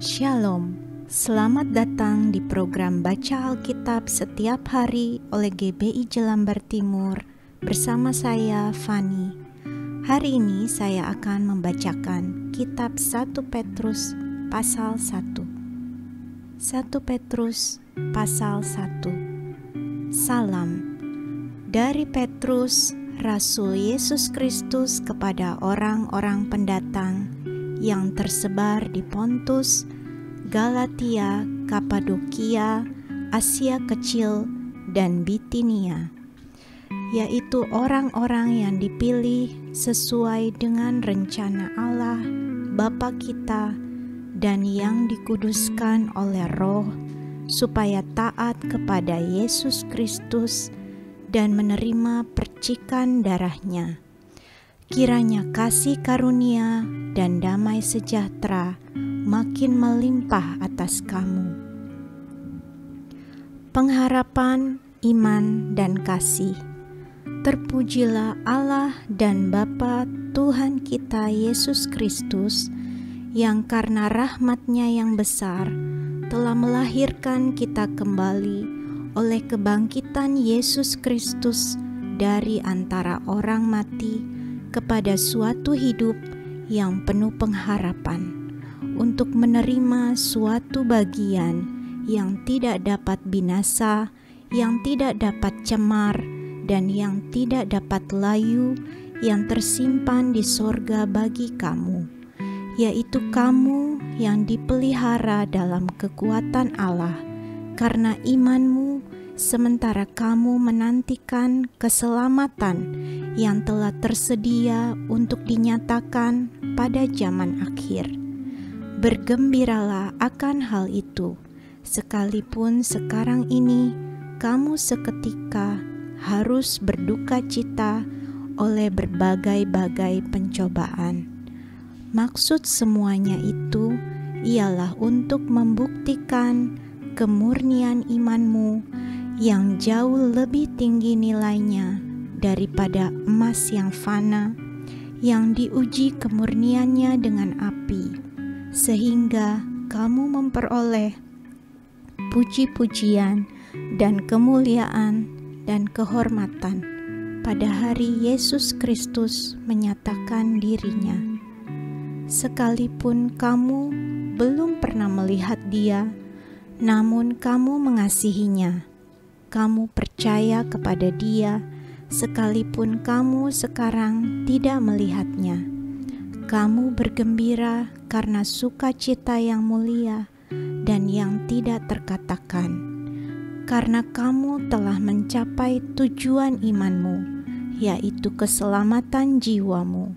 Shalom, selamat datang di program Baca Alkitab setiap hari oleh GBI Jelambar Timur bersama saya, Fani. Hari ini saya akan membacakan kitab 1 Petrus pasal 1. 1 Petrus pasal 1. Salam dari Petrus, Rasul Yesus Kristus kepada orang-orang pendatang yang tersebar di Pontus, Galatia, Kapadokia, Asia Kecil, dan Bitinia, yaitu orang-orang yang dipilih sesuai dengan rencana Allah Bapa kita dan yang dikuduskan oleh Roh supaya taat kepada Yesus Kristus dan menerima percikan darah-Nya. Kiranya kasih karunia dan damai sejahtera makin melimpah atas kamu. Pengharapan, iman, dan kasih. Terpujilah Allah dan Bapa Tuhan kita Yesus Kristus, yang karena rahmat-Nya yang besar telah melahirkan kita kembali oleh kebangkitan Yesus Kristus dari antara orang mati kepada suatu hidup yang penuh pengharapan, untuk menerima suatu bagian yang tidak dapat binasa, yang tidak dapat cemar, dan yang tidak dapat layu, yang tersimpan di sorga bagi kamu, yaitu kamu yang dipelihara dalam kekuatan Allah karena imanmu, sementara kamu menantikan keselamatan yang telah tersedia untuk dinyatakan pada zaman akhir. Bergembiralah akan hal itu, sekalipun sekarang ini kamu seketika harus berduka cita oleh berbagai-bagai pencobaan. Maksud semuanya itu ialah untuk membuktikan kemurnian imanmu yang jauh lebih tinggi nilainya daripada emas yang fana, yang diuji kemurniannya dengan api, sehingga kamu memperoleh puji-pujian dan kemuliaan dan kehormatan pada hari Yesus Kristus menyatakan dirinya. Sekalipun kamu belum pernah melihat Dia, namun kamu mengasihinya. Kamu percaya kepada Dia, sekalipun kamu sekarang tidak melihatnya. Kamu bergembira karena sukacita yang mulia dan yang tidak terkatakan, karena kamu telah mencapai tujuan imanmu, yaitu keselamatan jiwamu.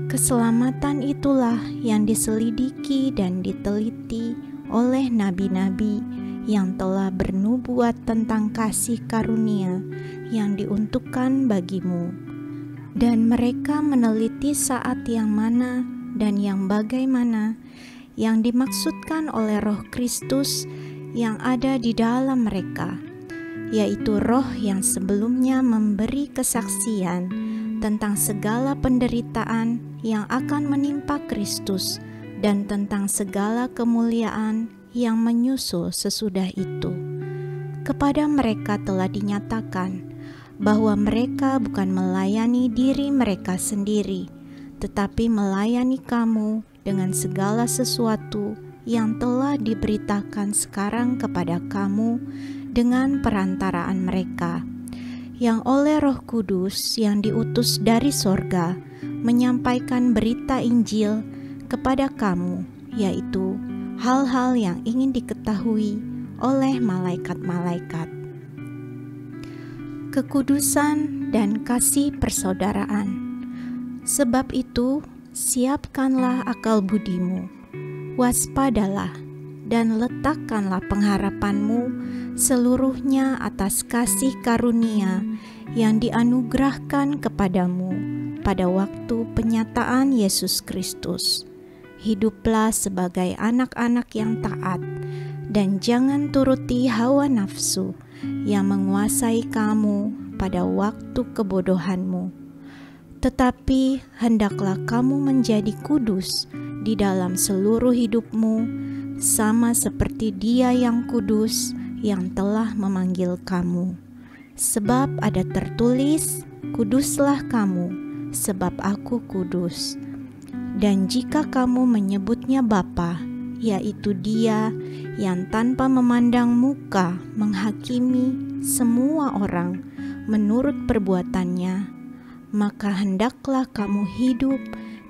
Keselamatan itulah yang diselidiki dan diteliti oleh nabi-nabi yang telah bernubuat tentang kasih karunia yang diuntukkan bagimu. Dan mereka meneliti saat yang mana dan yang bagaimana yang dimaksudkan oleh Roh Kristus yang ada di dalam mereka, yaitu Roh yang sebelumnya memberi kesaksian tentang segala penderitaan yang akan menimpa Kristus dan tentang segala kemuliaan yang menyusul sesudah itu. Kepada mereka telah dinyatakan bahwa mereka bukan melayani diri mereka sendiri, tetapi melayani kamu dengan segala sesuatu yang telah diberitakan sekarang kepada kamu dengan perantaraan mereka, yang oleh Roh Kudus yang diutus dari sorga menyampaikan berita Injil kepada kamu, yaitu hal-hal yang ingin diketahui oleh malaikat-malaikat. Kekudusan dan kasih persaudaraan. Sebab itu, siapkanlah akal budimu, waspadalah, dan letakkanlah pengharapanmu seluruhnya atas kasih karunia yang dianugerahkan kepadamu pada waktu penyataan Yesus Kristus. Hiduplah sebagai anak-anak yang taat, dan jangan turuti hawa nafsu yang menguasai kamu pada waktu kebodohanmu. Tetapi hendaklah kamu menjadi kudus di dalam seluruh hidupmu, sama seperti Dia yang kudus yang telah memanggil kamu. Sebab ada tertulis, "Kuduslah kamu, sebab Aku kudus." Dan jika kamu menyebutnya Bapa, yaitu Dia yang tanpa memandang muka menghakimi semua orang menurut perbuatannya, maka hendaklah kamu hidup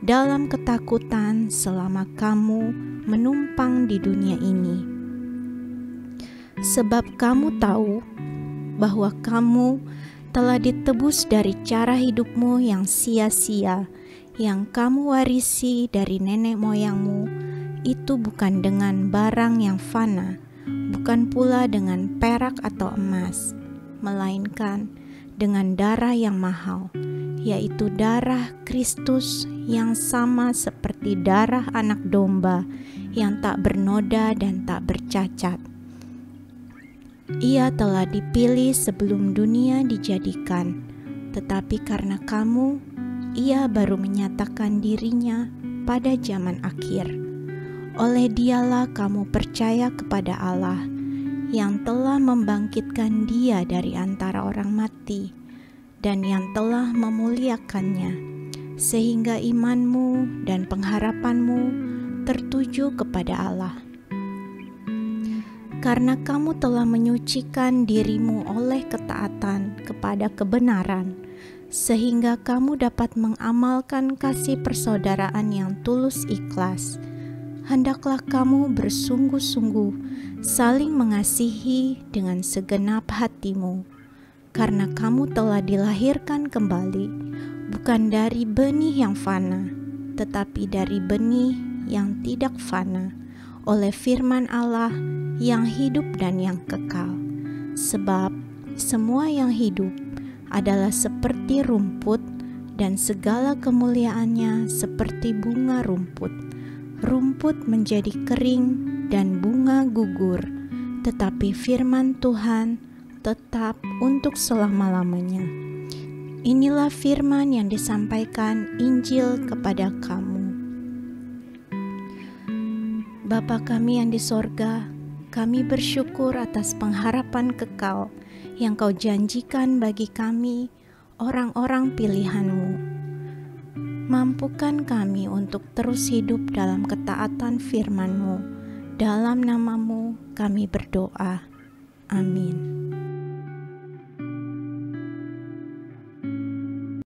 dalam ketakutan selama kamu menumpang di dunia ini. Sebab kamu tahu bahwa kamu telah ditebus dari cara hidupmu yang sia-sia, yang kamu warisi dari nenek moyangmu, itu bukan dengan barang yang fana, bukan pula dengan perak atau emas, melainkan dengan darah yang mahal, yaitu darah Kristus yang sama seperti darah anak domba yang tak bernoda dan tak bercacat. Ia telah dipilih sebelum dunia dijadikan, tetapi karena kamu, Ia baru menyatakan dirinya pada zaman akhir. Oleh Dialah kamu percaya kepada Allah yang telah membangkitkan Dia dari antara orang mati dan yang telah memuliakannya, sehingga imanmu dan pengharapanmu tertuju kepada Allah. Karena kamu telah menyucikan dirimu oleh ketaatan kepada kebenaran, sehingga kamu dapat mengamalkan kasih persaudaraan yang tulus ikhlas. Hendaklah kamu bersungguh-sungguh saling mengasihi dengan segenap hatimu, karena kamu telah dilahirkan kembali, bukan dari benih yang fana, tetapi dari benih yang tidak fana, oleh firman Allah yang hidup dan yang kekal. Sebab semua yang hidup adalah seperti rumput, dan segala kemuliaannya seperti bunga rumput. Rumput menjadi kering dan bunga gugur, tetapi firman Tuhan tetap untuk selama-lamanya. Inilah firman yang disampaikan Injil kepada kamu. Bapa kami yang di sorga, kami bersyukur atas pengharapan kekal yang Kau janjikan bagi kami, orang-orang pilihan-Mu. Mampukan kami untuk terus hidup dalam ketaatan firman-Mu. Dalam nama-Mu kami berdoa. Amin.